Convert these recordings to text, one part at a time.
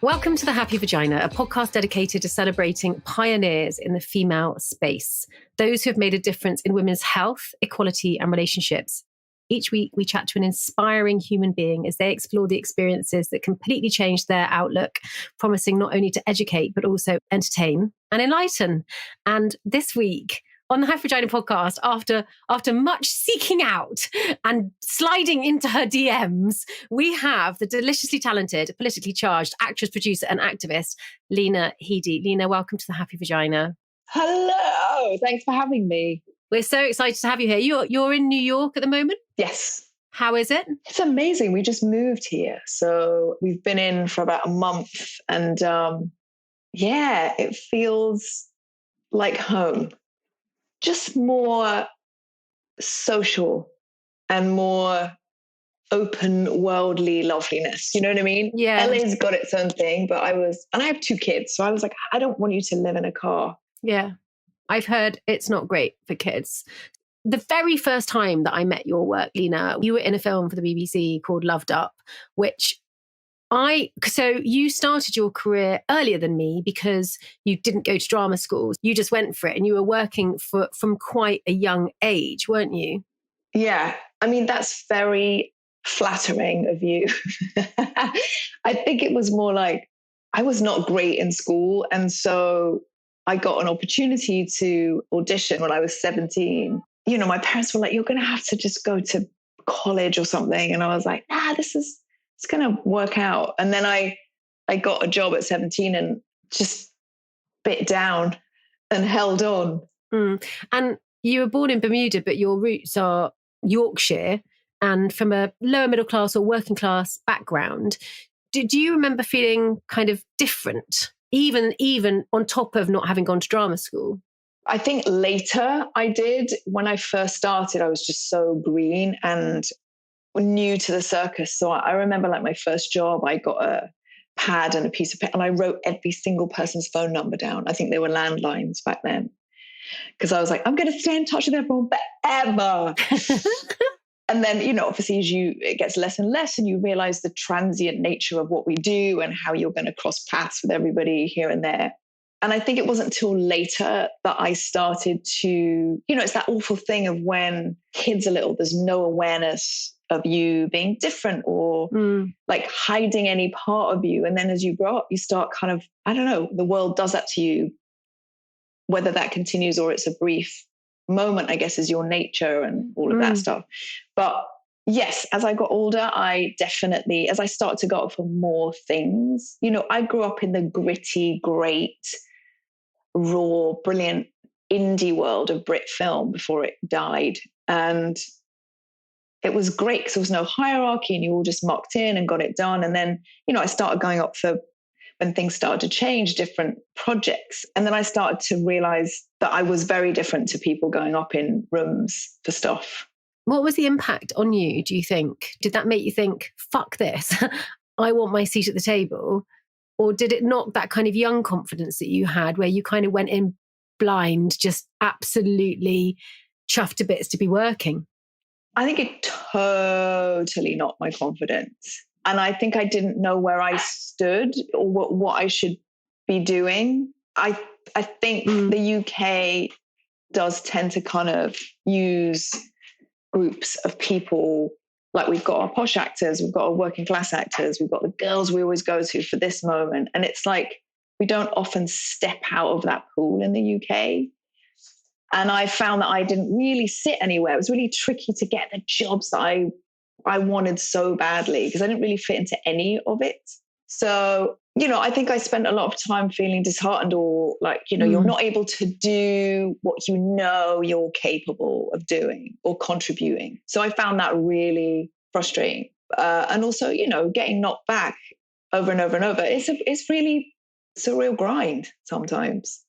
Welcome to the Happy Vagina, a podcast dedicated to celebrating pioneers in the female space, those who have made a difference in women's health, equality, and relationships. Each week, we chat to an inspiring human being as they explore the experiences that completely change their outlook, promising not only to educate, but also entertain and enlighten. And this week, on the Happy Vagina podcast, after much seeking out and sliding into her DMs, we have the deliciously talented, politically charged actress, producer, and activist, Lena Headey. Lena, welcome to the Happy Vagina. Hello, thanks for having me. We're so excited to have you here. You're in New York at the moment? Yes. How is it? It's amazing. We just moved here. So we've been in for about a month and it feels like home. Just more social and more open worldly loveliness. You know what I mean? Yeah. LA's got its own thing, but I have 2 kids. So I was like, I don't want you to live in a car. Yeah. I've heard it's not great for kids. The very first time that I met your work, Lena, you were in a film for the BBC called Loved Up, so you started your career earlier than me because you didn't go to drama school. You just went for it and you were working from quite a young age, weren't you? Yeah. I mean, that's very flattering of you. I think it was more like I was not great in school. And so I got an opportunity to audition when I was 17. You know, my parents were like, you're going to have to just go to college or something. And I was like, it's going to work out. And then I got a job at 17 and just bit down and held on. And you were born in Bermuda, but your roots are Yorkshire and from a lower middle class or working class background. Do you remember feeling kind of different, even on top of not having gone to drama school? I think later I did. When I first started, I was just so green and new to the circus. So I remember like my first job, I got a pad and a piece of paper and I wrote every single person's phone number down. I think they were landlines back then. Because I was like, I'm going to stay in touch with everyone forever. And then, you know, obviously it gets less and less and you realize the transient nature of what we do and how you're going to cross paths with everybody here and there. And I think it wasn't until later that I started to, you know, it's that awful thing of when kids are little, there's no awareness of you being different or like hiding any part of you. And then as you grow up, you start kind of, I don't know, the world does that to you, whether that continues or it's a brief moment, I guess, is your nature and all of that stuff. But yes, as I got older, I definitely, as I started to go up for more things, you know, I grew up in the gritty, great, raw, brilliant indie world of Brit film before it died. And it was great because there was no hierarchy and you all just mucked in and got it done. And then, you know, I started going up for, when things started to change, different projects. And then I started to realize that I was very different to people going up in rooms for stuff. What was the impact on you, do you think? Did that make you think, fuck this, I want my seat at the table? Or did it knock that kind of young confidence that you had where you kind of went in blind, just absolutely chuffed to bits to be working? I think it totally knocked my confidence. And I think I didn't know where I stood or what I should be doing. I think the UK does tend to kind of use groups of people, like we've got our posh actors, we've got our working class actors, we've got the girls we always go to for this moment. And it's like, we don't often step out of that pool in the UK. And I found that I didn't really sit anywhere. It was really tricky to get the jobs that I wanted so badly because I didn't really fit into any of it. So, you know, I think I spent a lot of time feeling disheartened or like, you know, you're not able to do what you know you're capable of doing or contributing. So I found that really frustrating. And also, you know, getting knocked back over and over and over. It's a real grind sometimes.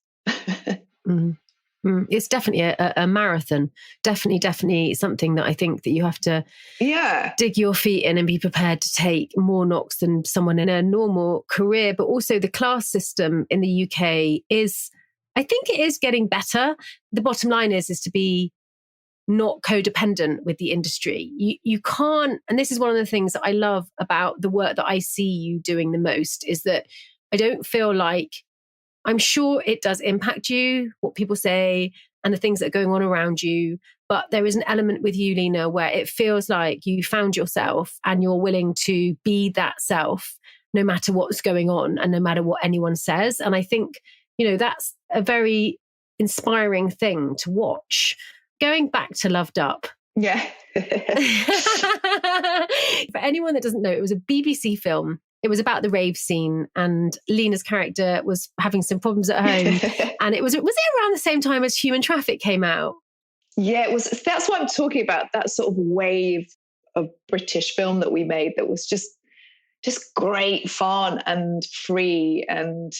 It's definitely a marathon. Definitely something that I think that you have to dig your feet in and be prepared to take more knocks than someone in a normal career. But also the class system in the UK I think it is getting better. The bottom line is to be not codependent with the industry. You can't, and this is one of the things that I love about the work that I see you doing the most, is that I don't feel like, I'm sure it does impact you, what people say and the things that are going on around you. But there is an element with you, Lena, where it feels like you found yourself and you're willing to be that self, no matter what's going on and no matter what anyone says. And I think, that's a very inspiring thing to watch. Going back to Loved Up. Yeah. For anyone that doesn't know, it was a BBC film. It was about the rave scene, and Lena's character was having some problems at home. And was it around the same time as Human Traffic came out? Yeah, it was. That's what I'm talking about. That sort of wave of British film that we made that was just great fun and free, and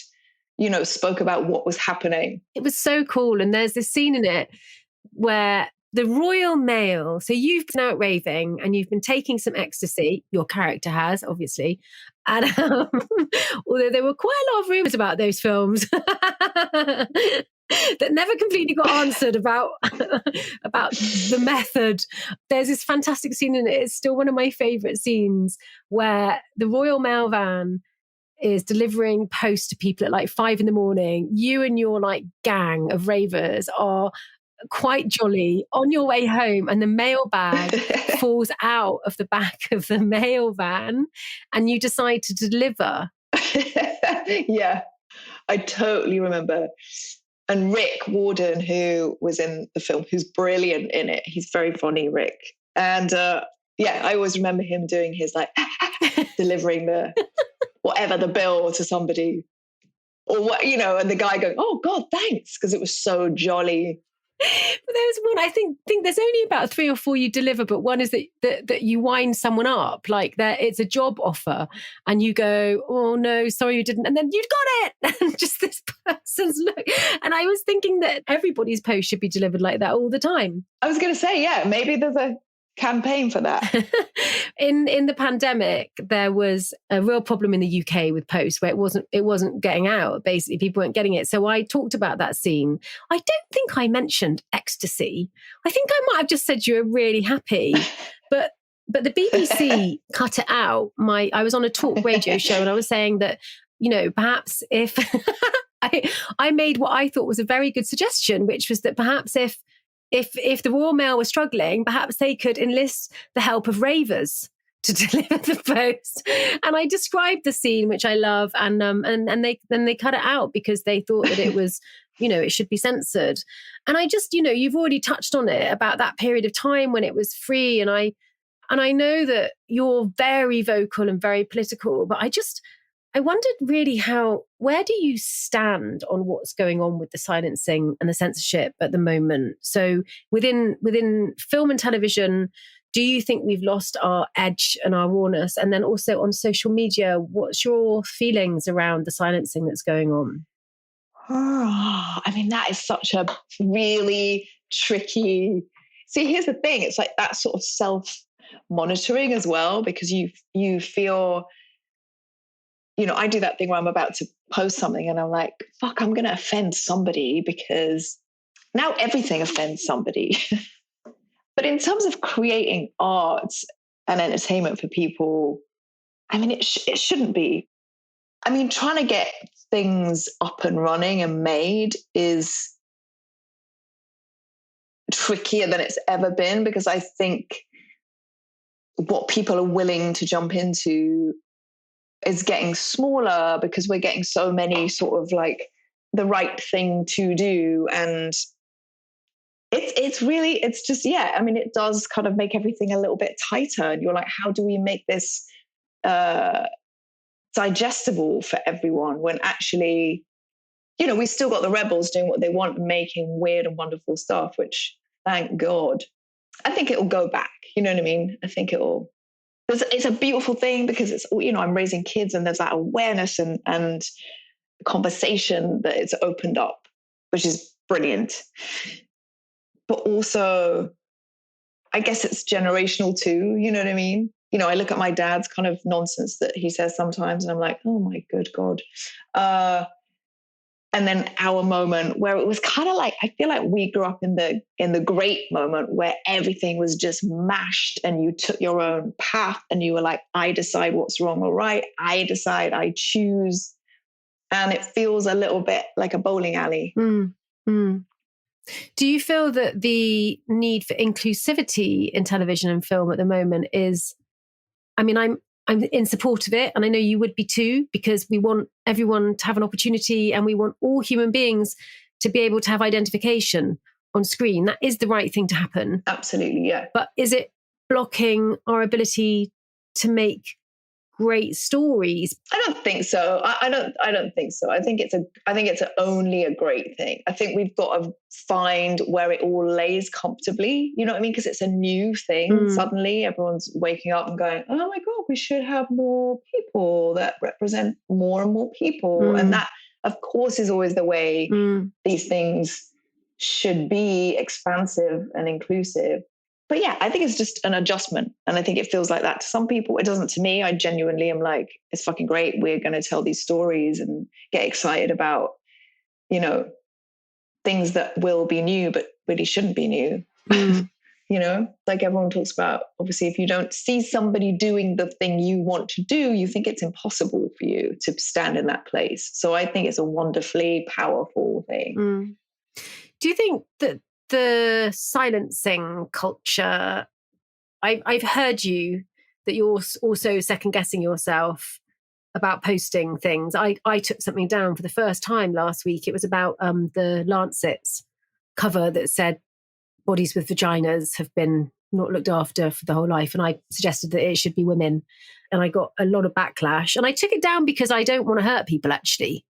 spoke about what was happening. It was so cool. And there's this scene in it where the Royal Mail, so you've been out raving and you've been taking some ecstasy, your character has, obviously. And although there were quite a lot of rumours about those films that never completely got answered about the method. There's this fantastic scene in it. It's still one of my favourite scenes where the Royal Mail van is delivering post to people at like 5 a.m. You and your like gang of ravers are quite jolly on your way home, and the mail bag falls out of the back of the mail van and you decide to deliver. Yeah, I totally remember. And Rick Warden, who was in the film, who's brilliant in it. He's very funny, Rick. And I always remember him doing his like delivering the the bill to somebody, or what, and the guy going, "Oh God, thanks," because it was so jolly. But there's one, I think there's only about 3 or 4 you deliver, but one is that you wind someone up, like it's a job offer and you go, "Oh no, sorry you didn't," and then you got it, and just this person's look. And I was thinking that everybody's post should be delivered like that all the time. I was going to say, yeah, maybe there's a campaign for that. In the pandemic, there was a real problem in the UK with post where it wasn't getting out. Basically, people weren't getting it. So I talked about that scene. I don't think I mentioned ecstasy. I think I might have just said you were really happy, but the BBC cut it out. I was on a talk radio show and I was saying that, perhaps if I made what I thought was a very good suggestion, which was that perhaps if the Royal Mail was struggling, perhaps they could enlist the help of ravers to deliver the post. And I described the scene, which I love, and they cut it out because they thought that it was, it should be censored. And I just, you've already touched on it about that period of time when it was free, and I know that you're very vocal and very political, but I wondered really where do you stand on what's going on with the silencing and the censorship at the moment? So within film and television, do you think we've lost our edge and our rawness? And then also on social media, what's your feelings around the silencing that's going on? Oh, I mean, that is such a really tricky... See, here's the thing. It's like that sort of self-monitoring as well, because you feel... I do that thing where I'm about to post something and I'm like, fuck, I'm going to offend somebody, because now everything offends somebody. But in terms of creating art and entertainment for people, I mean, it shouldn't be. I mean, trying to get things up and running and made is trickier than it's ever been, because I think what people are willing to jump into is getting smaller, because we're getting so many sort of like the right thing to do. And it's just, yeah, I mean, it does kind of make everything a little bit tighter. And you're like, how do we make this digestible for everyone, when actually, we still got the rebels doing what they want, making weird and wonderful stuff, which, thank God. I think it'll go back. You know what I mean? I think it's a beautiful thing, because it's, I'm raising kids and there's that awareness and conversation that it's opened up, which is brilliant. But also, I guess it's generational too. You know what I mean? I look at my dad's kind of nonsense that he says sometimes and I'm like, oh my good God. And then our moment where it was kind of like, I feel like we grew up in the great moment where everything was just mashed and you took your own path and you were like, I decide what's wrong or right. I decide, I choose. And it feels a little bit like a bowling alley. Do you feel that the need for inclusivity in television and film at the moment is, I mean, I'm in support of it, and I know you would be too, because we want everyone to have an opportunity and we want all human beings to be able to have identification on screen. That is the right thing to happen. Absolutely, yeah. But is it blocking our ability to make great stories? I don't think so. I don't think so. I think it's only a great thing. I think we've got to find where it all lays comfortably. You know what I mean? Because it's a new thing. Suddenly everyone's waking up and going, oh my God, we should have more people that represent more and more people. And that, of course, is always the way these things should be, expansive and inclusive. But yeah, I think it's just an adjustment. And I think it feels like that to some people. It doesn't to me. I genuinely am like, it's fucking great. We're going to tell these stories and get excited about, you know, things that will be new, but really shouldn't be new. You know, like everyone talks about, obviously, if you don't see somebody doing the thing you want to do, you think it's impossible for you to stand in that place. So I think it's a wonderfully powerful thing. Do you think that the silencing culture, I've heard you that you're also second guessing yourself about posting things. I took something down for the first time last week. It was about the Lancet's cover that said bodies with vaginas have been not looked after for the whole life. And I suggested that it should be women. And I got a lot of backlash. And I took it down because I don't want to hurt people, actually.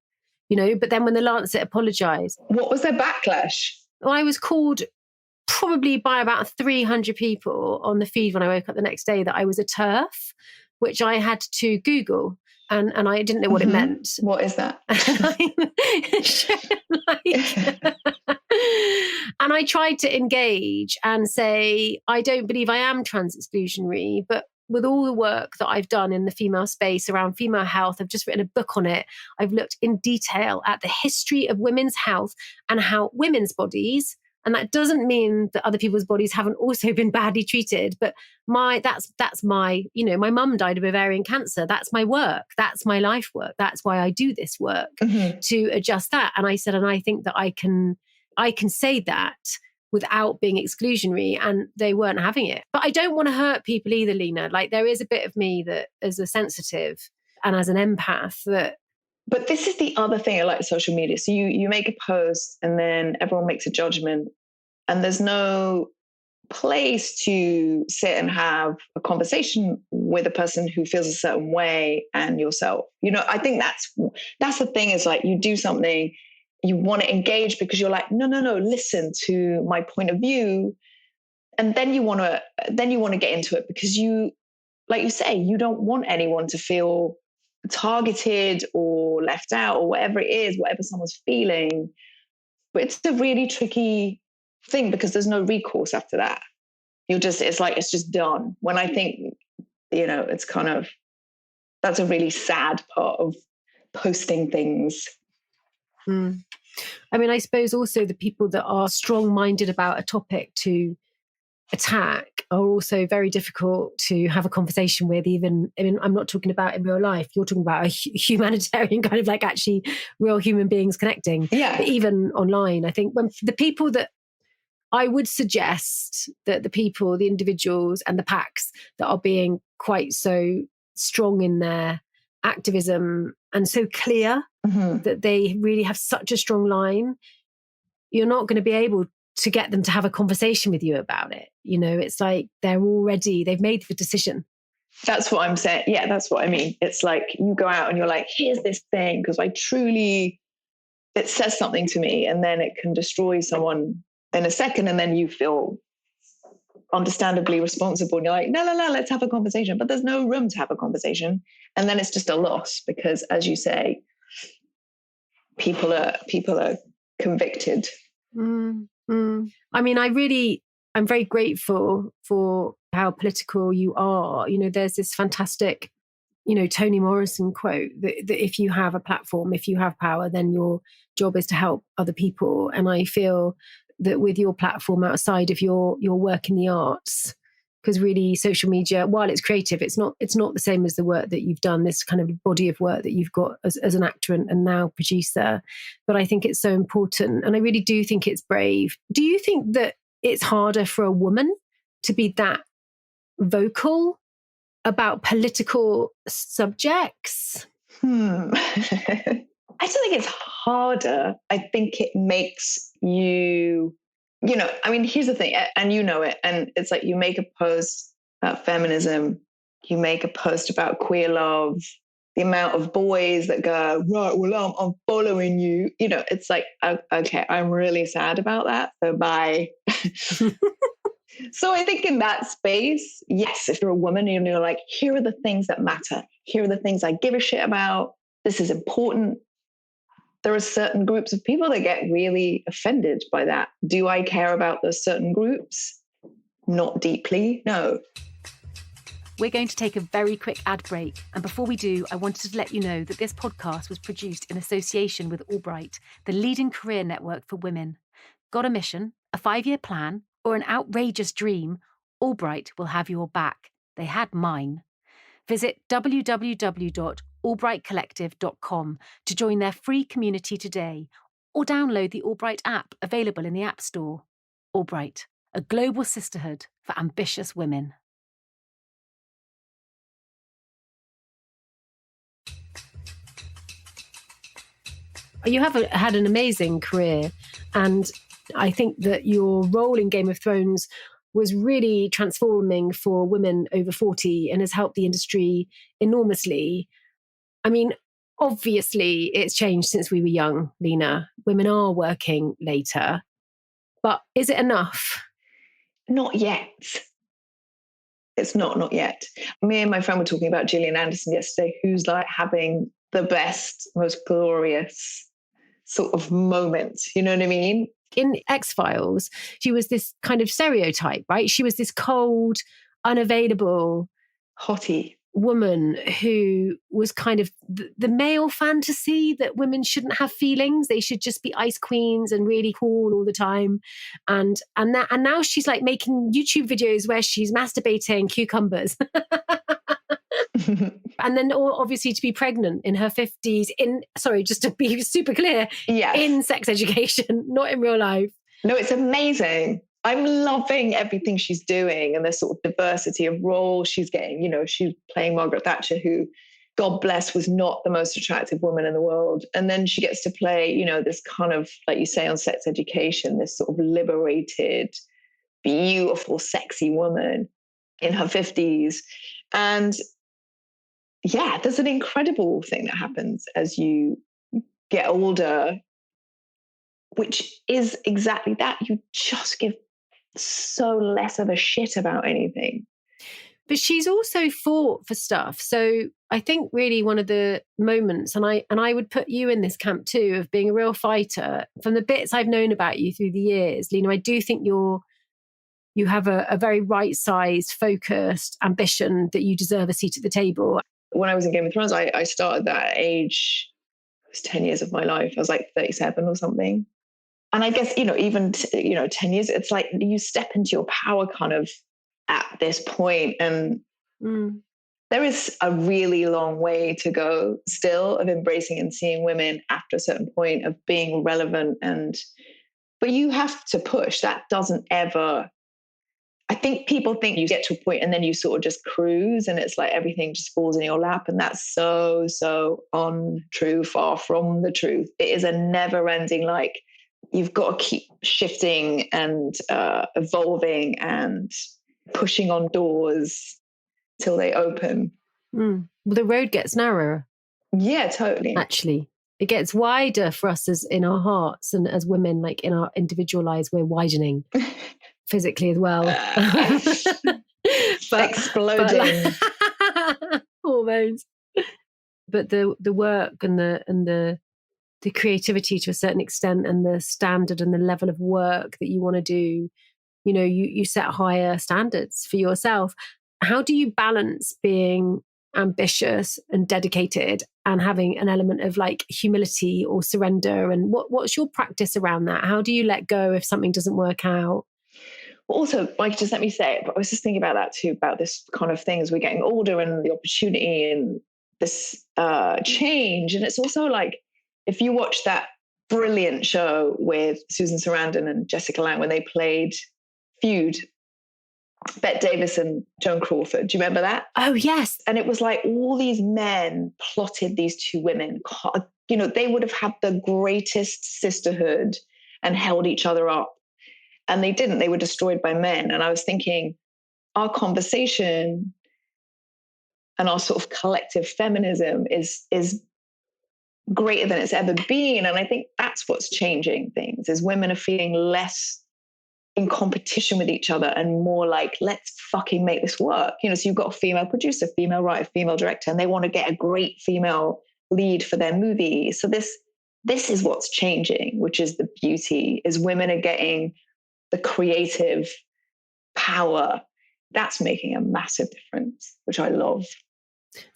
You know, but then when the Lancet apologised. What was their backlash? I was called probably by about 300 people on the feed when I woke up the next day that I was a TERF, which I had to Google. And I didn't know what it meant. What is that? And I tried to engage and say, I don't believe I am trans exclusionary, but with all the work that I've done in the female space around female health, I've just written a book on it. I've looked in detail at the history of women's health and how women's bodies, and that doesn't mean that other people's bodies haven't also been badly treated, but that's my, you know, my mum died of ovarian cancer. That's my work. That's my life work. That's why I do this work to adjust that. And I said, and I think that I can say that without being exclusionary, and they weren't having it. But I don't want to hurt people either, Lena. Like, there is a bit of me that, as a sensitive and as an empath, that... But this is the other thing I like social media. So you make a post and then everyone makes a judgment, and there's no place to sit and have a conversation with a person who feels a certain way and yourself. You know, I think that's the thing, is like, you do something, you want to engage because you're like, no, listen to my point of view. And then you want to get into it because you, like you say, you don't want anyone to feel targeted or left out or whatever it is, whatever someone's feeling. But it's a really tricky thing because there's no recourse after that. It's just done. When I think, you know, it's kind of, that's a really sad part of posting things. I mean, I suppose also the people that are strong-minded about a topic to attack are also very difficult to have a conversation with. Even, I mean, I'm not talking about in real life. You're talking about a humanitarian kind of, like, actually real human beings connecting. Yeah. But even online, I think when the people that I would suggest that the individuals and the packs that are being quite so strong in their activism and so clear that they really have such a strong line, you're not going to be able to get them to have a conversation with you about it. You know, it's like they've made the decision. That's what I'm saying. Yeah, that's what I mean. It's like you go out and you're like, here's this thing, because it says something to me, and then it can destroy someone in a second, and then you feel understandably responsible, and you're like, no, let's have a conversation. But there's no room to have a conversation, and then it's just a loss because, as you say, people are convicted. I mean, I'm very grateful for how political you are. You know, there's this fantastic Toni Morrison quote that if you have a platform, if you have power, then your job is to help other people. And I feel that with your platform outside of your work in the arts, because really social media, while it's creative, it's not the same as the work that you've done, this kind of body of work that you've got as an actor and now producer. But I think it's so important. And I really do think it's brave. Do you think that it's harder for a woman to be that vocal about political subjects? I don't think it's harder. I think it makes you, here's the thing, and you know it, and it's like you make a post about feminism, you make a post about queer love, the amount of boys that go, right, well, I'm following you. It's like, okay, I'm really sad about that, so bye. So I think in that space, yes, if you're a woman and you're like, here are the things that matter. Here are the things I give a shit about. This is important. There are certain groups of people that get really offended by that. Do I care about those certain groups? Not deeply, no. We're going to take a very quick ad break. And before we do, I wanted to let you know that this podcast was produced in association with Albright, the leading career network for women. Got a mission, a 5-year plan, or an outrageous dream? Albright will have your back. They had mine. Visit www.albrightcollective.com to join their free community today, or download the Albright app available in the App Store. Albright, a global sisterhood for ambitious women. You have had an amazing career, and I think that your role in Game of Thrones was really transforming for women over 40 and has helped the industry enormously. I mean, obviously, it's changed since we were young, Lena. Women are working later, but is it enough? Not yet. It's not yet. Me and my friend were talking about Gillian Anderson yesterday, who's like having the best, most glorious sort of moment. You know what I mean? In X-Files, she was this kind of stereotype, right? She was this cold, unavailable, hottie woman who was kind of the male fantasy that women shouldn't have feelings. They should just be ice queens and really cool all the time. And now she's like making YouTube videos where she's masturbating cucumbers. And then obviously to be pregnant in her 50s, just to be super clear, yes. In sex education, not in real life. No, it's amazing. I'm loving everything she's doing and the sort of diversity of roles she's getting. She's playing Margaret Thatcher, who, God bless, was not the most attractive woman in the world. And then she gets to play, this kind of, like you say, on sex education, this sort of liberated, beautiful, sexy woman in her 50s. And yeah, there's an incredible thing that happens as you get older, which is exactly that. You just give so less of a shit about anything. But she's also fought for stuff. So I think really one of the moments, and I would put you in this camp too, of being a real fighter. From the bits I've known about you through the years, Lena, I do think you have a very right-sized, focused ambition that you deserve a seat at the table. When I was in Game of Thrones, I started that age, it was 10 years of my life. I was like 37 or something. And I guess, even 10 years, it's like you step into your power kind of at this point. And there is a really long way to go still of embracing and seeing women after a certain point of being relevant. But you have to push. That doesn't ever... I think people think you get to a point and then you sort of just cruise and it's like everything just falls in your lap. And that's so, so untrue, far from the truth. It is a never ending, like, you've got to keep shifting and evolving and pushing on doors till they open. Well, the road gets narrower. Yeah, totally. Actually, it gets wider for us as in our hearts and as women, like in our individual lives, we're widening. Physically as well. Exploding. Hormones. But the work and the creativity to a certain extent and the standard and the level of work that you want to do, you set higher standards for yourself. How do you balance being ambitious and dedicated and having an element of like humility or surrender? And what's your practice around that? How do you let go if something doesn't work out? Also, like, just let me say it, but I was just thinking about that too, about this kind of thing as we're getting older and the opportunity and this change. And it's also like, if you watch that brilliant show with Susan Sarandon and Jessica Lange when they played Feud, Bette Davis and Joan Crawford. Do you remember that? Oh, yes. And it was like all these men plotted these two women. You know, they would have had the greatest sisterhood and held each other up. And they didn't. They were destroyed by men. And I was thinking, our conversation and our sort of collective feminism is greater than it's ever been. And I think that's what's changing things, is women are feeling less in competition with each other and more like, let's fucking make this work. You know, so you've got a female producer, female writer, female director, and they want to get a great female lead for their movie. So this is what's changing, which is the beauty, is women are getting the creative power. That's making a massive difference, which I love.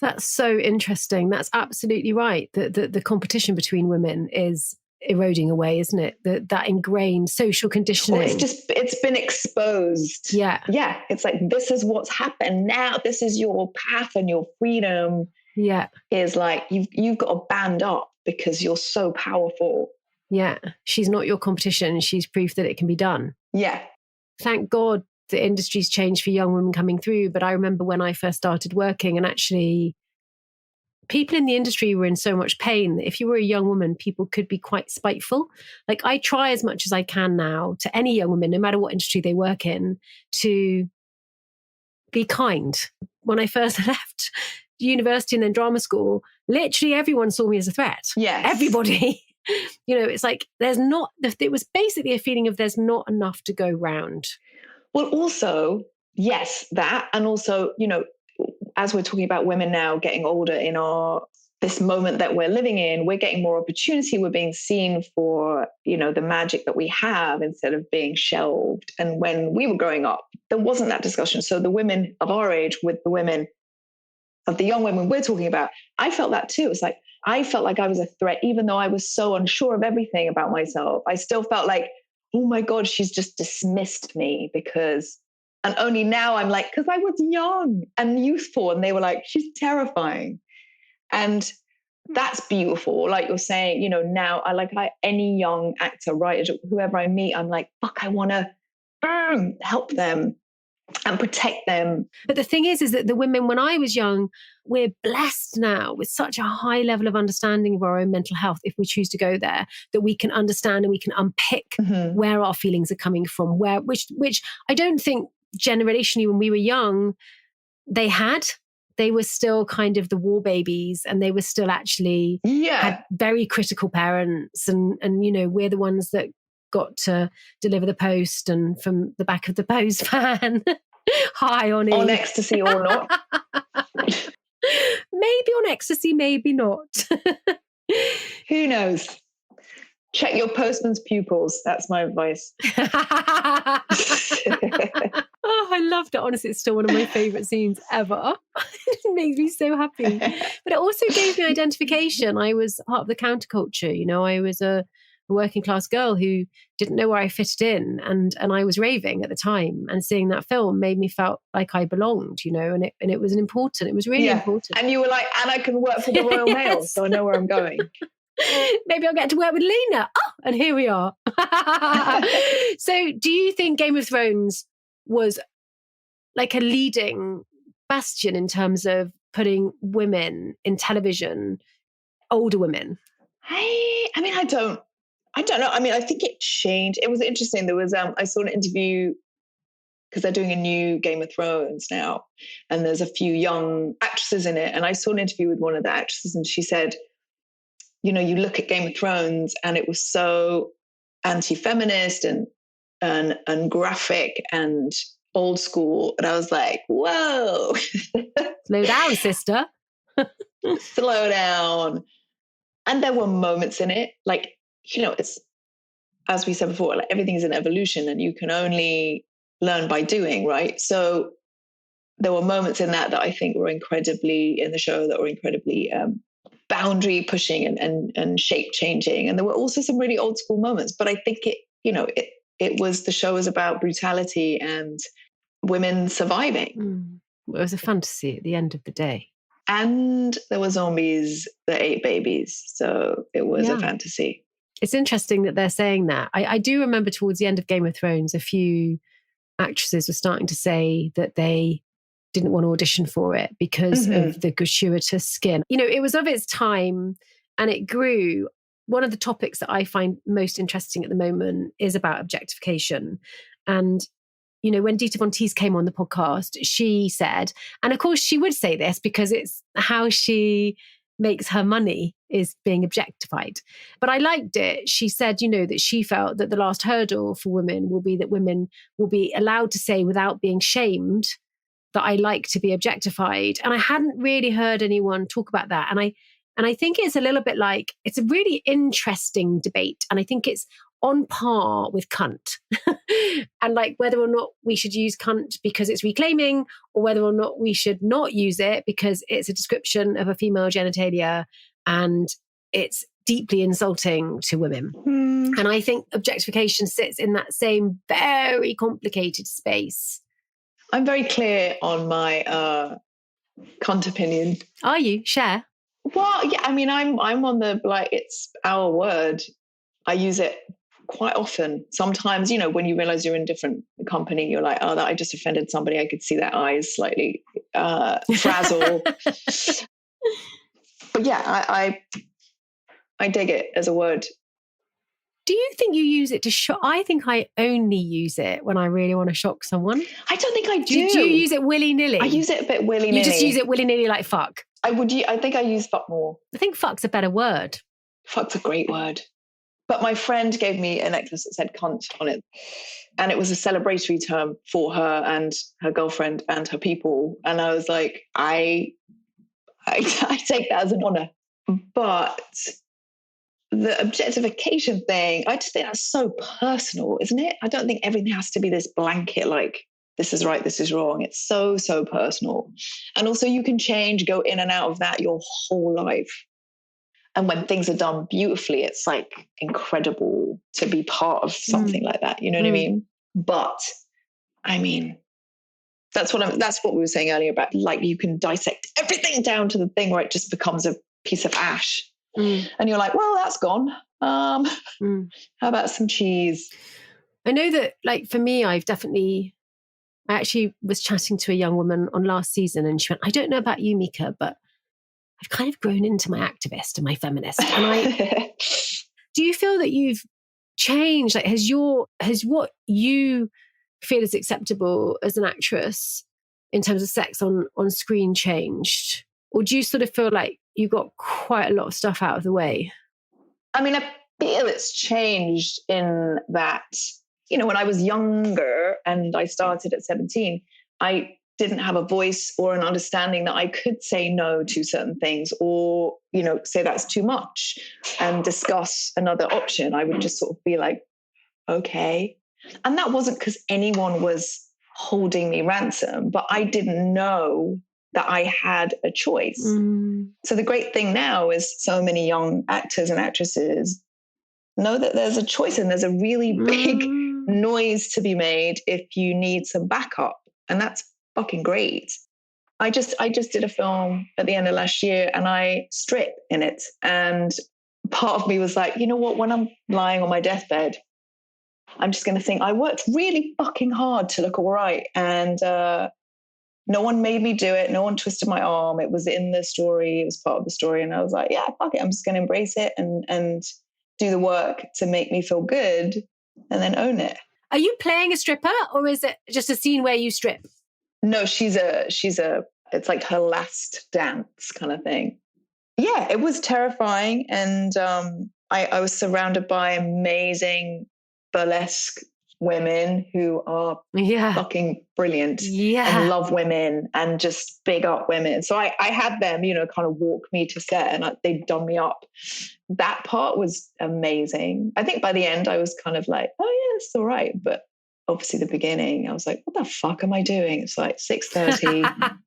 That's so interesting. That's absolutely right. The competition between women is eroding away, isn't it? That ingrained social conditioning. Well, it's been exposed. Yeah. Yeah. It's like, this is what's happened now. This is your path and your freedom. Yeah. Is like, you've got to band up because you're so powerful. Yeah. She's not your competition. She's proof that it can be done. Yeah. Thank God the industry's changed for young women coming through. But I remember when I first started working, and actually people in the industry were in so much pain that if you were a young woman, people could be quite spiteful. Like, I try as much as I can now to any young woman, no matter what industry they work in, to be kind. When I first left university and then drama school, literally everyone saw me as a threat. Yes. Everybody. You know, it's like it was basically a feeling of there's not enough to go round. Well, also, yes, that. And also, you know, as we're talking about women now getting older in this moment that we're living in, we're getting more opportunity. We're being seen for, you know, the magic that we have instead of being shelved. And when we were growing up, there wasn't that discussion. So the women of our age with the women of the young women we're talking about, I felt that too. It's like, I felt like I was a threat, even though I was so unsure of everything about myself. I still felt like, oh my God, she's just dismissed me because, and only now I'm like, because I was young and youthful, and they were like, she's terrifying. And that's beautiful. Like you're saying, you know, now any young actor, writer, whoever I meet, I'm like, fuck, I want to help them and protect them. But the thing is that the women, when I was young, we're blessed now with such a high level of understanding of our own mental health, if we choose to go there, that we can understand and we can unpick where our feelings are coming from, which I don't think generationally when we were young, they were still kind of the war babies, and they were still actually had very critical parents, and you know, we're the ones that got to deliver the post and from the back of the post van. Hi, on ecstasy or not. Maybe on ecstasy, maybe not. Who knows? Check your postman's pupils. That's my advice. Oh, I loved it. Honestly, it's still one of my favourite scenes ever. It makes me so happy. But it also gave me identification. I was part of the counterculture. You know, I was a working class girl who didn't know where I fitted in, and I was raving at the time, and seeing that film made me felt like I belonged, you know, and it was important. It was really important. And you were like, and I can work for the Royal Mail, so I know where I'm going. Maybe I'll get to work with Lena. Oh, and here we are. So do you think Game of Thrones was like a leading bastion in terms of putting women in television, older women? I mean, I don't know. I mean, I think it changed. It was interesting. There was, I saw an interview because they're doing a new Game of Thrones now, and there's a few young actresses in it. And I saw an interview with one of the actresses, and she said, you know, you look at Game of Thrones and it was so anti-feminist and graphic and old school. And I was like, whoa. Slow down, sister. Slow down. And there were moments in it, like, you know, it's, as we said before, like everything's an evolution and you can only learn by doing, right? So there were moments in that I think were incredibly, in the show, that were incredibly boundary pushing and shape changing. And there were also some really old school moments, but I think the show was about brutality and women surviving. It was a fantasy at the end of the day. And there were zombies that ate babies. So it was a fantasy. It's interesting that they're saying that. I do remember towards the end of Game of Thrones, a few actresses were starting to say that they didn't want to audition for it because of the gratuitous skin. It was of its time and it grew. One of the topics that I find most interesting at the moment is about objectification. And, when Dita Von Teese came on the podcast, she said, and of course she would say this because it's how she makes her money is being objectified. But I liked it. She said, that she felt that the last hurdle for women will be that women will be allowed to say without being shamed that I like to be objectified. And I hadn't really heard anyone talk about that. And I think it's a little bit like, it's a really interesting debate. And I think it's on par with cunt. And like whether or not we should use cunt because it's reclaiming, or whether or not we should not use it because it's a description of a female genitalia and it's deeply insulting to women. And I think objectification sits in that same very complicated space. I'm very clear on my cunt opinion. Are you? Share. Well, yeah, I mean, I'm on the, like, it's our word. I use it quite often. Sometimes, when you realize you're in a different company, you're like, oh, that I just offended somebody. I could see their eyes slightly frazzle. But yeah, I dig it as a word. Do you think you use it to shock? I think I only use it when I really want to shock someone. I don't think I do. Do you use it willy-nilly? I use it a bit willy-nilly. You just use it willy-nilly like fuck? I think I use fuck more. I think fuck's a better word. Fuck's a great word. But my friend gave me a necklace that said cunt on it. And it was a celebratory term for her and her girlfriend and her people. And I was like, I take that as an honor. But the objectification thing, I just think that's so personal, isn't it? I don't think everything has to be this blanket, like, this is right, this is wrong. It's so, so personal. And also you can change, go in and out of that your whole life. And when things are done beautifully, it's like incredible to be part of something like that. You know what I mean? But I mean, that's what we were saying earlier about, like, you can dissect everything down to the thing where it just becomes a piece of ash. And you're like, well, that's gone. How about some cheese? I know that, like, for me, I actually was chatting to a young woman on last season and she went, I don't know about you, Mika, but I've kind of grown into my activist and my feminist. And do you feel that you've changed? Like, has what you feel is acceptable as an actress in terms of sex on screen changed? Or do you sort of feel like you got quite a lot of stuff out of the way? I mean, I feel it's changed in that, when I was younger and I started at 17, I didn't have a voice or an understanding that I could say no to certain things or, say that's too much and discuss another option. I would just sort of be like, okay. And that wasn't because anyone was holding me ransom, but I didn't know that I had a choice. So the great thing now is so many young actors and actresses know that there's a choice and there's a really big noise to be made if you need some backup. And that's fucking great. I just did a film at the end of last year and I strip in it. And part of me was like, you know what, when I'm lying on my deathbed, I'm just going to think I worked really fucking hard to look all right. And no one made me do it. No one twisted my arm. It was in the story. It was part of the story. And I was like, yeah, fuck it. I'm just going to embrace it and do the work to make me feel good and then own it. Are you playing a stripper or is it just a scene where you strip? No, it's like her last dance kind of thing. Yeah, it was terrifying. And I was surrounded by amazing burlesque women who are fucking brilliant and love women and just big up women. So I had them, kind of walk me to set and they'd done me up. That part was amazing. I think by the end I was kind of like, oh yeah, it's all right. But obviously the beginning, I was like, what the fuck am I doing? It's like 6:30.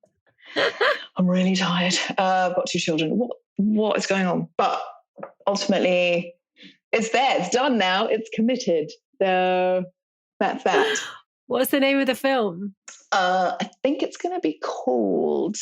I'm really tired. I've got 2 children. What is going on? But ultimately, it's there. It's done now. It's committed. So that's that. What's the name of the film? I think it's going to be called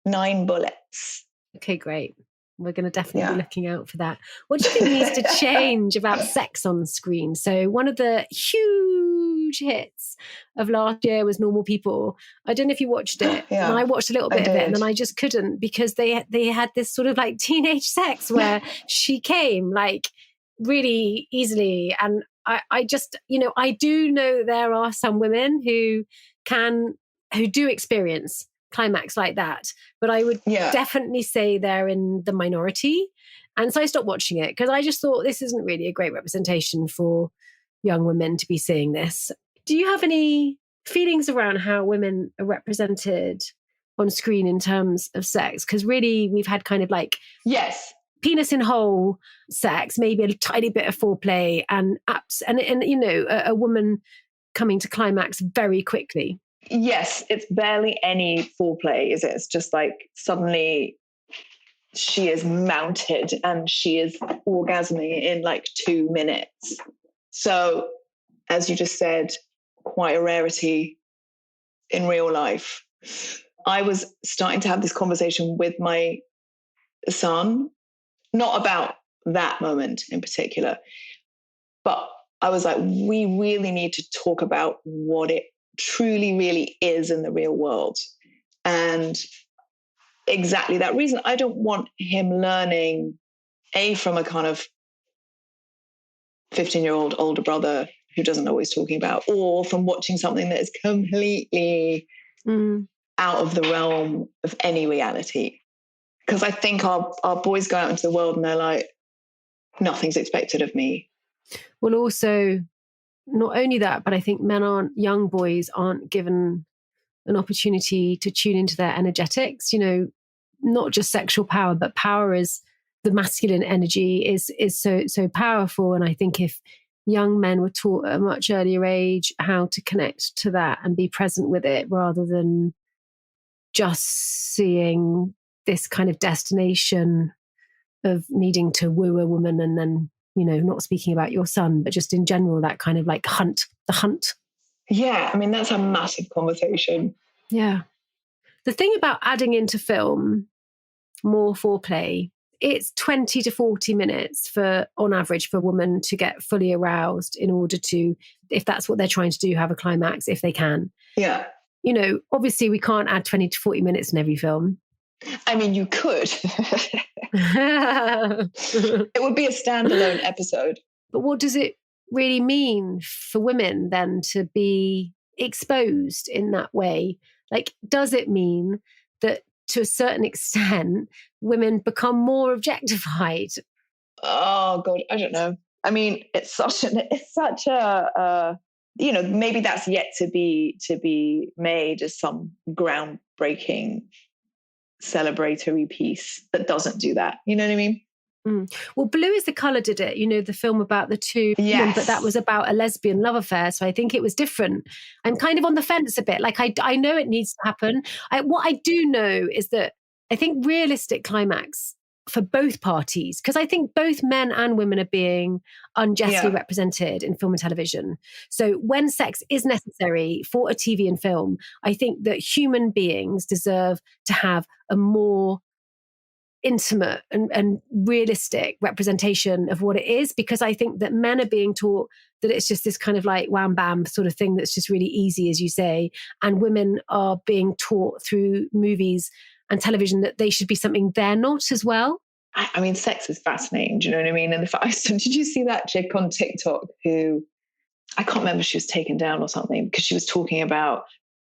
9 Bullets. Okay, great. We're going to definitely be looking out for that. What do you think needs to change about sex on screen? So one of the huge hits of last year was Normal People. I don't know if you watched it. Yeah, and I watched a little bit of it, and then I just couldn't, because they had this sort of like teenage sex where she came like really easily. And I just, I do know there are some women who do experience climax like that, but I would definitely say they're in the minority. And so I stopped watching it because I just thought this isn't really a great representation for young women to be seeing this. Do you have any feelings around how women are represented on screen in terms of sex? Because really we've had kind of like penis in hole sex, maybe a tiny bit of foreplay and a woman coming to climax very quickly. Yes, it's barely any foreplay, is it? It's just like suddenly she is mounted and she is orgasming in like 2 minutes. So, as you just said, quite a rarity in real life. I was starting to have this conversation with my son, not about that moment in particular, but I was like, we really need to talk about what it truly really is in the real world. And exactly that reason, I don't want him learning from a kind of 15-year-old older brother who doesn't know what he's talking about, or from watching something that is completely out of the realm of any reality. Because I think our boys go out into the world and they're like, nothing's expected of me. Well, also, not only that, but I think young boys aren't given an opportunity to tune into their energetics, not just sexual power, but power is the masculine energy is so powerful. And I think if young men were taught at a much earlier age how to connect to that and be present with it, rather than just seeing this kind of destination of needing to woo a woman and then, not speaking about your son, but just in general, that kind of like the hunt. Yeah, I mean, that's a massive conversation. Yeah. The thing about adding into film more foreplay, it's 20 to 40 minutes on average for a woman to get fully aroused in order to, if that's what they're trying to do, have a climax if they can. Yeah. Obviously we can't add 20 to 40 minutes in every film. I mean, you could. It would be a standalone episode. But what does it really mean for women then to be exposed in that way? Like, does it mean that to a certain extent, women become more objectified? Oh God, I don't know. I mean, it's such a maybe that's yet to be made as some groundbreaking celebratory piece that doesn't do that. You know what I mean? Well, Blue is the Colour did it, the film about the two women, but that was about a lesbian love affair. So I think it was different. I'm kind of on the fence a bit. Like, I know it needs to happen. What I do know is that I think realistic climax for both parties, because I think both men and women are being unjustly represented in film and television. So when sex is necessary for a TV and film, I think that human beings deserve to have a more intimate and realistic representation of what it is, because I think that men are being taught that it's just this kind of like wham bam sort of thing that's just really easy, as you say, and women are being taught through movies and television that they should be something they're not as well. I mean, sex is fascinating, do you know what I mean? And did you see that chick on TikTok who, I can't remember, she was taken down or something because she was talking about,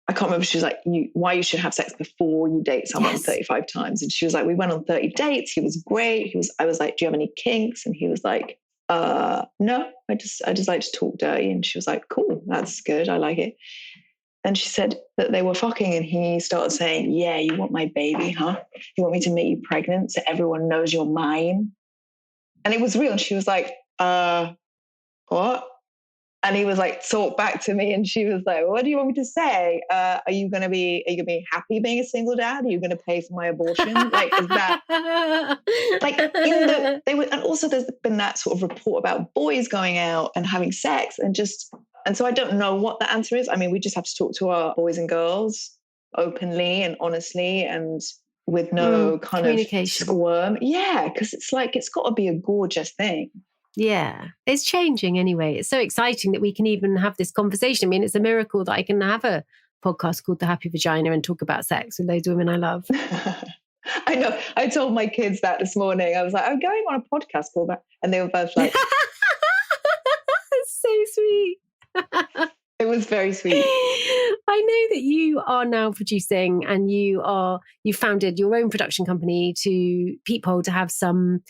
I can't remember, she was like, why you should have sex before you date someone 35 times. And she was like, we went on 30 dates. He was great. I was like, do you have any kinks? And he was like, no, I just like to talk dirty. And she was like, cool, that's good. I like it. And she said that they were fucking and he started saying, yeah, you want my baby, huh? You want me to make you pregnant so everyone knows you're mine? And it was real. And she was like, what? And he was like, talk back to me. And she was like, what do you want me to say? Are you going to be happy being a single dad? Are you going to pay for my abortion? Like, is that like and also there's been that sort of report about boys going out and having sex and so I don't know what the answer is. I mean, we just have to talk to our boys and girls openly and honestly and with no kind of squirm. Yeah, because it's like, it's got to be a gorgeous thing. Yeah, it's changing anyway. It's so exciting that we can even have this conversation. I mean, it's a miracle that I can have a podcast called The Happy Vagina and talk about sex with those women I love. I know. I told my kids that this morning. I was like, I'm going on a podcast called that. And they were both like... That's so sweet. It was very sweet. I know that you are now producing and you founded your own production company to Peephole to have some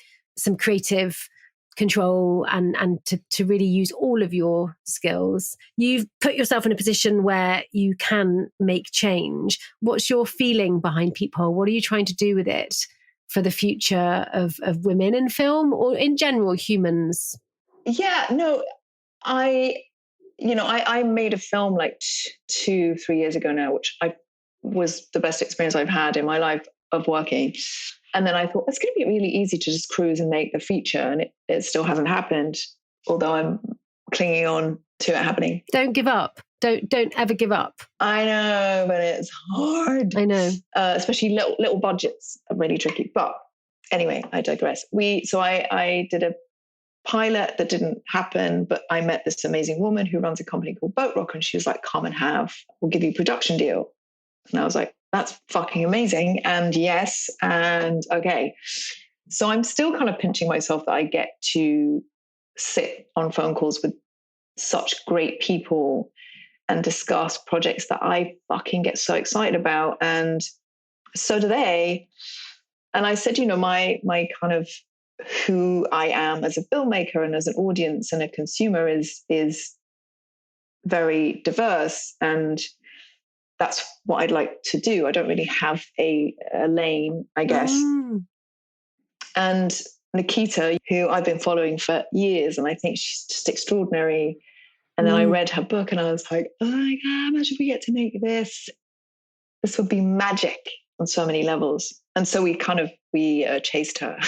creative control and to really use all of your skills. You've put yourself in a position where you can make change. What's your feeling behind Peephole? What are you trying to do with it for the future of women in film or in general humans? Yeah, no, I made a film like 2-3 years ago now, which was the best experience I've had in my life of working. And then I thought, it's going to be really easy to just cruise and make a feature. And it still hasn't happened, although I'm clinging on to it happening. Don't give up. Don't ever give up. I know, but it's hard. I know. Especially little budgets are really tricky. But anyway, I digress. I did a pilot that didn't happen, but I met this amazing woman who runs a company called Boat Rock, and she was like, come and we'll give you a production deal. And I was like, that's fucking amazing. And yes, and okay. So I'm still kind of pinching myself that I get to sit on phone calls with such great people and discuss projects that I fucking get so excited about. And so do they. And I said, my kind of who I am as a filmmaker and as an audience and a consumer is very diverse, and that's what I'd like to do. I don't really have a lane, I guess. And Nikita, who I've been following for years, and I think she's just extraordinary. And then I read her book and I was like, oh my God, imagine we get to make this. This would be magic on so many levels. And so we chased her.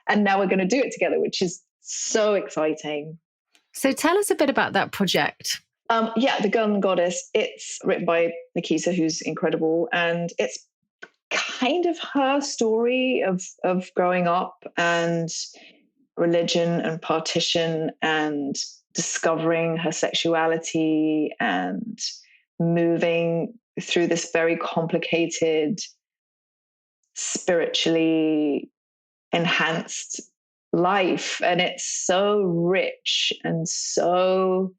And now we're going to do it together, which is so exciting. So tell us a bit about that project. The Gun Goddess. It's written by Nikita, who's incredible. And it's kind of her story of growing up and religion and partition and discovering her sexuality and moving through this very complicated, spiritually enhanced life. And it's so rich and so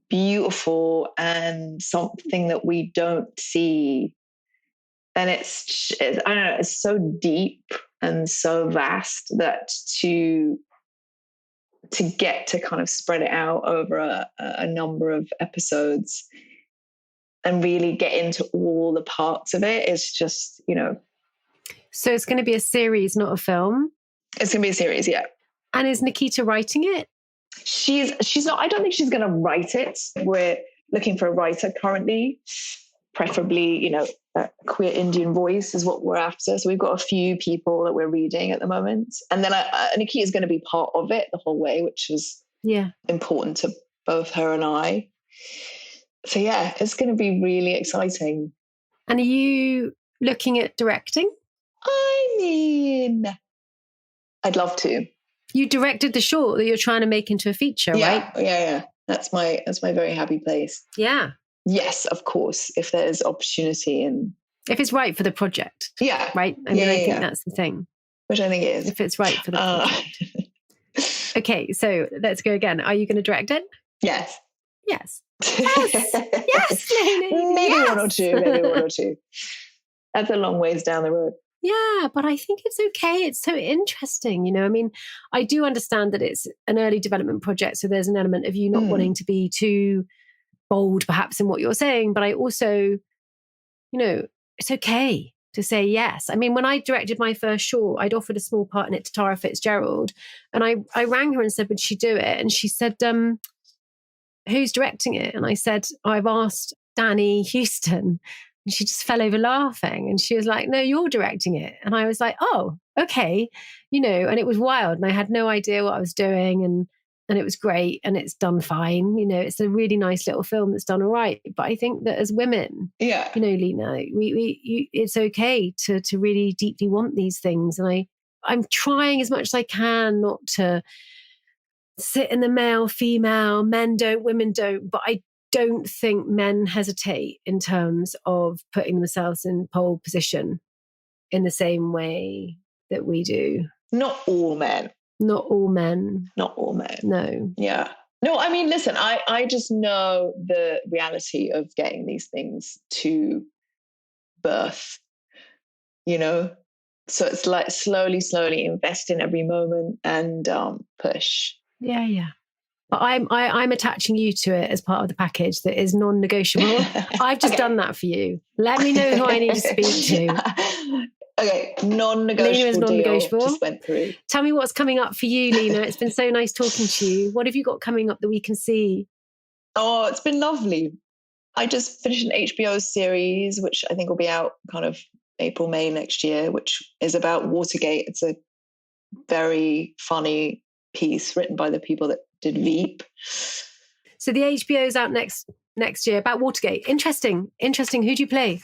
beautiful and something that we don't see. And it's I don't know, it's so deep and so vast that to get to kind of spread it out over a number of episodes and really get into all the parts of it is just, So it's going to be a series, not a film? It's going to be a series, yeah. And is Nikita writing it? She's not, I don't think she's going to write it. We're looking for a writer currently, preferably, a queer Indian voice is what we're after. So we've got a few people that we're reading at the moment. And then Nikita's going to be part of it the whole way, which is important to both her and I. So yeah, it's going to be really exciting. And are you looking at directing? I mean, I'd love to. You directed the short that you're trying to make into a feature, right? Yeah. That's my very happy place. Yeah. Yes, of course, if there's opportunity and if it's right for the project. Yeah. Right? I think that's the thing. Which I think it is. If it's right for the project. Okay, so let's go again. Are you going to direct it? Yes. Yes. Yes, Lena. Maybe one or two. That's a long ways down the road. Yeah, but I think it's okay. It's so interesting. I mean, I do understand that it's an early development project. So there's an element of you not wanting to be too bold, perhaps, in what you're saying. But I also, it's okay. to say yes. I mean, when I directed my first short, I'd offered a small part in it to Tara Fitzgerald. And I rang her and said, would she do it? And she said, who's directing it? And I said, I've asked Danny Houston. And she just fell over laughing. And she was like, no, you're directing it. And I was like, oh, okay. And it was wild. And I had no idea what I was doing. And it was great. And it's done fine. It's a really nice little film that's done all right. But I think that as women, Lena, it's okay to really deeply want these things. And I'm trying as much as I can not to sit in the male, female, men don't, women don't. But I don't think men hesitate in terms of putting themselves in pole position in the same way that we do. Not all men. Not all men. Not all men. No. Yeah. No, I mean, listen, I just know the reality of getting these things to birth, So it's like slowly invest in every moment and push. Yeah. But I'm attaching you to it as part of the package that is non-negotiable. I've just done that for you. Let me know who I need to speak to. Okay, non-negotiable. Lena is non-negotiable. Deal just went through. Tell me what's coming up for you, Lena. It's been so nice talking to you. What have you got coming up that we can see? Oh, it's been lovely. I just finished an HBO series, which I think will be out kind of April, May next year, which is about Watergate. It's a very funny piece written by the people that did Veep. So the HBO is out next year about Watergate. Interesting. Who do you play?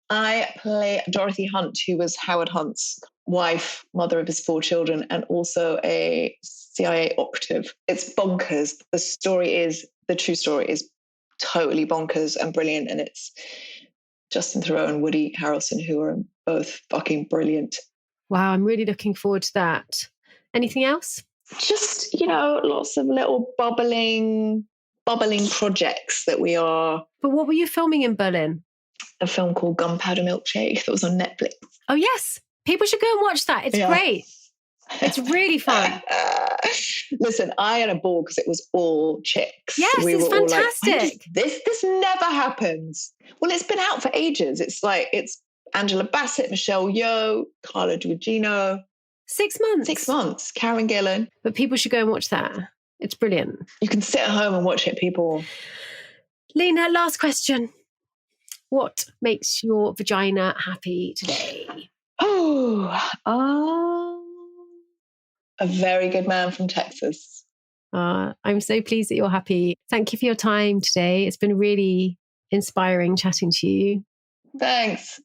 I play Dorothy Hunt, who was Howard Hunt's wife, mother of his 4 children, and also a CIA operative. It's bonkers. The true story is totally bonkers and brilliant. And it's Justin Theroux and Woody Harrelson, who are both fucking brilliant. Wow, I'm really looking forward to that. Anything else? Just, lots of little bubbling projects that we are. But what were you filming in Berlin? A film called Gunpowder Milkshake that was on Netflix. Oh, yes. People should go and watch that. It's great. It's really fun. Listen, I had a ball because it was all chicks. Yes, it's fantastic. This never happens. Well, it's been out for ages. It's Angela Bassett, Michelle Yeoh, Carla Gugino. 6 months. 6 months. Karen Gillan. But people should go and watch that. It's brilliant. You can sit at home and watch it, people. Lena, last question. What makes your vagina happy today? A very good man from Texas. I'm so pleased that you're happy. Thank you for your time today. It's been really inspiring chatting to you. Thanks.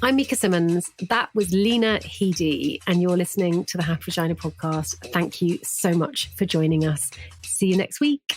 I'm Mika Simmons. That was Lena Headey, and you're listening to the Happy Vagina Podcast. Thank you so much for joining us. See you next week.